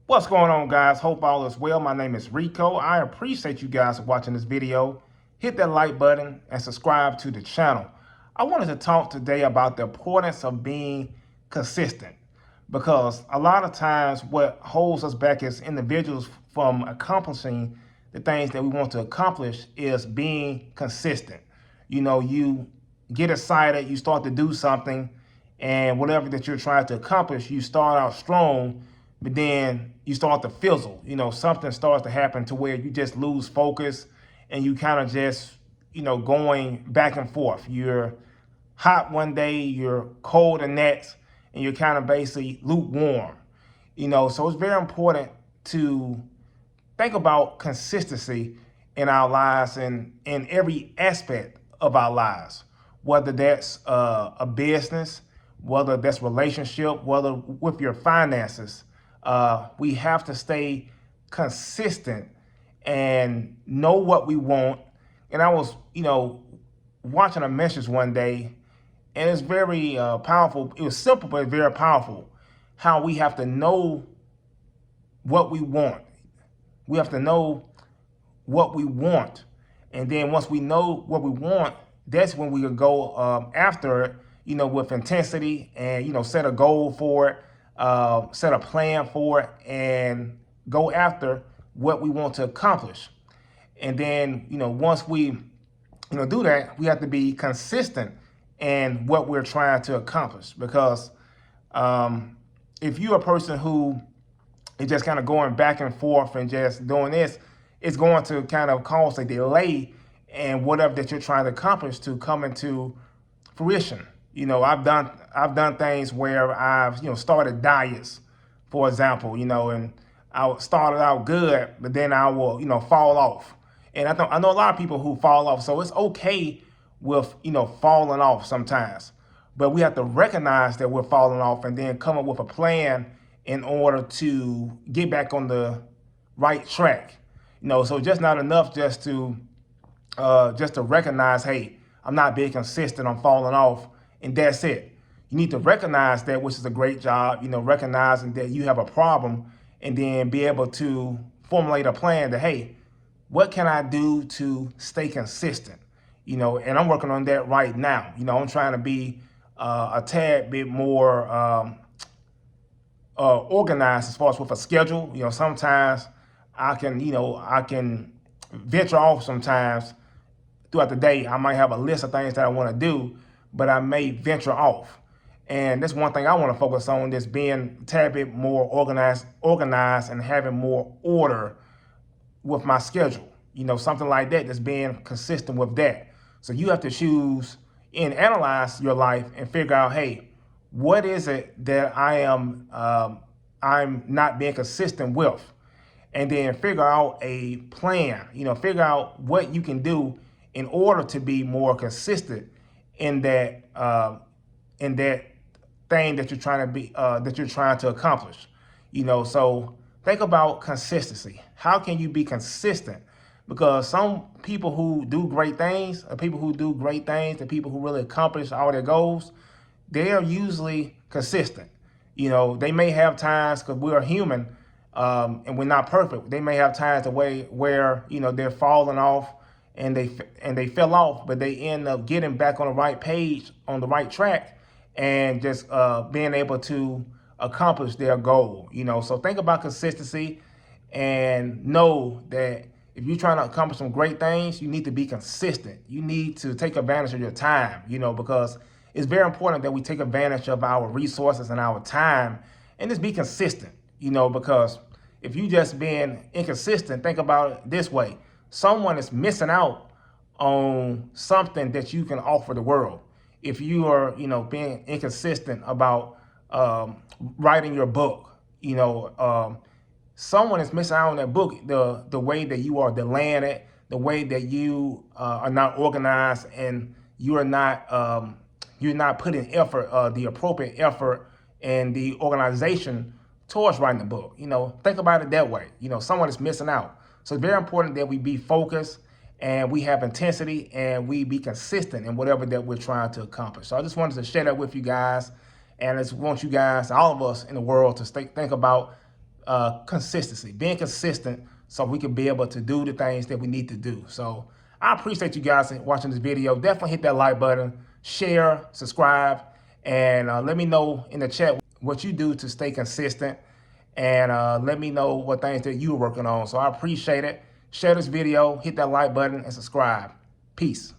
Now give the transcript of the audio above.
What's going on, guys? Hope all is well. My name is Rico. I appreciate you guys watching this video. Hit that like button and subscribe to the channel. I wanted to talk today about the importance of being consistent, because a lot of times what holds us back as individuals from accomplishing the things that we want to accomplish is being consistent. You get excited, you start to do something, and whatever that you're trying to accomplish, you start out strong, but then you start to fizzle. Something starts to happen to where you just lose focus, and you kind of just, going back and forth. You're hot one day, you're cold the next, and you're kind of basically lukewarm. So it's very important to think about consistency in our lives and in every aspect of our lives, whether that's a business, whether that's relationship, whether with your finances. We have to stay consistent and know what we want. And I was, watching a message one day, and it's very powerful. It was simple, but very powerful. How we have to know what we want. We have to know what we want. And then once we know what we want, that's when we can go after it, with intensity and, set a goal for it, set a plan for it, and go after what we want to accomplish. And then, once we, do that, we have to be consistent in what we're trying to accomplish. Because if you're a person who is just kind of going back and forth and just doing this, it's going to kind of cause a delay in whatever that you're trying to accomplish to come into fruition. I've done things where I've started diets, for example, and I started out good, but then I will fall off. And I know a lot of people who fall off, so it's okay with falling off sometimes. But we have to recognize that we're falling off and then come up with a plan in order to get back on the right track. So just not enough just to recognize, hey, I'm not being consistent, I'm falling off, and that's it. You need to recognize that, which is a great job, recognizing that you have a problem, and then be able to formulate a plan that, hey, what can I do to stay consistent? And I'm working on that right now. I'm trying to be a tad bit more organized as far as with a schedule. Sometimes I can venture off sometimes throughout the day. I might have a list of things that I want to do, but I may venture off. And that's one thing I want to focus on, is being a tad bit more organized and having more order with my schedule. Something like that, that's being consistent with that. So you have to choose and analyze your life and figure out, hey, what is it that I'm not being consistent with? And then figure out a plan, figure out what you can do in order to be more consistent in that thing that you're trying to be that you're trying to accomplish. So think about consistency. How can you be consistent? Because some people who do great things, the people who really accomplish all their goals, they are usually consistent. They may have times, because we are human, and we're not perfect. They may have times where they're falling off, and they fell off, but they end up getting back on the right page, on the right track, and just being able to accomplish their goal. So think about consistency, and know that if you're trying to accomplish some great things, you need to be consistent. You need to take advantage of your time, because it's very important that we take advantage of our resources and our time, and just be consistent, because if you just being inconsistent, think about it this way. Someone is missing out on something that you can offer the world. If you are, being inconsistent about writing your book, someone is missing out on that book. The way that you are delaying it, the way that you are not organized, and you're not putting effort, the appropriate effort, and the organization towards writing the book. Think about it that way. Someone is missing out. So it's very important that we be focused, and we have intensity, and we be consistent in whatever that we're trying to accomplish. So I just wanted to share that with you guys, and I just want you guys, all of us in the world, to think about consistency, being consistent so we can be able to do the things that we need to do. So I appreciate you guys watching this video. Definitely hit that like button, share, subscribe, and let me know in the chat what you do to stay consistent, and let me know what things that you're working on. So I appreciate it. Share this video, hit that like button, and subscribe. Peace.